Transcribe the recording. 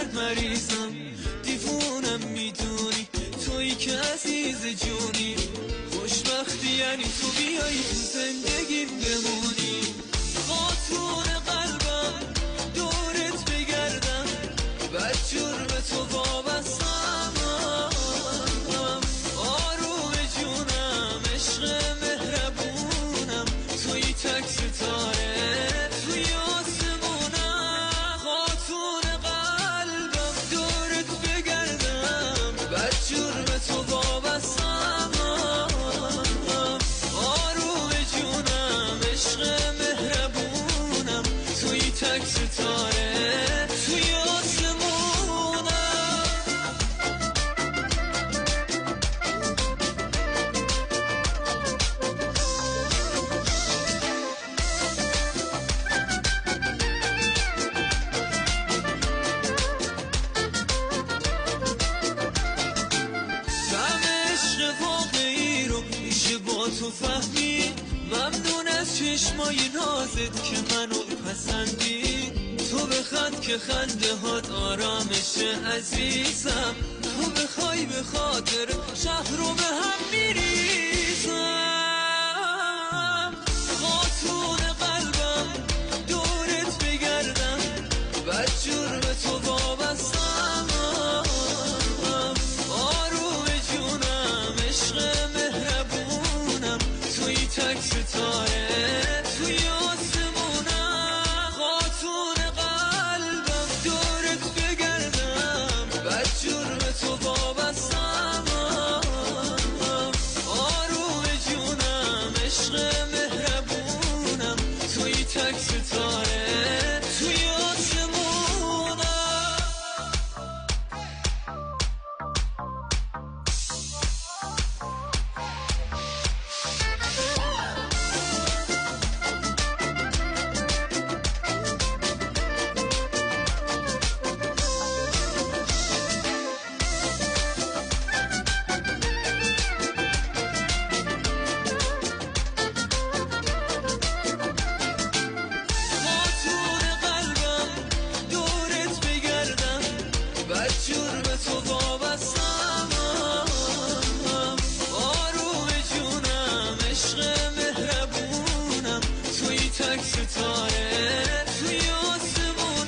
درد مریضم، دیوونم میدونی تویی که عزیز جونی. خوشبختی یعنی تو بیایی تو زندگیم بمونی. خاتون قلبم دورت بگردم، بدجور به تو وابستم. آروم جونم عشق مهربونم، توی تک ستاره توی آسمونم. خاتون قلبم دورت بگردم، بدجور به تو وابستم. آروم جونم عشق مهربونم، توی تک ستاره توی آسمونم. عشق واقعی رو میشه با تو فهمید. ممنون از چشمای نازت که منو پسندی. تو بخند که خنده هات آرامشه عزیزم، تو بخوای به خاطر شهر رو به هم میریزم. خاتون قلبم دورت بگردم، بدجور به تو وابستم. آروم جونم عشق مهربونم، توی تک ستاره توی آسمونم. خاتون قلبم دورت بگردم، بدجور به تو وابستم. آروم جونم عشق مهربونم، توی تک ستاره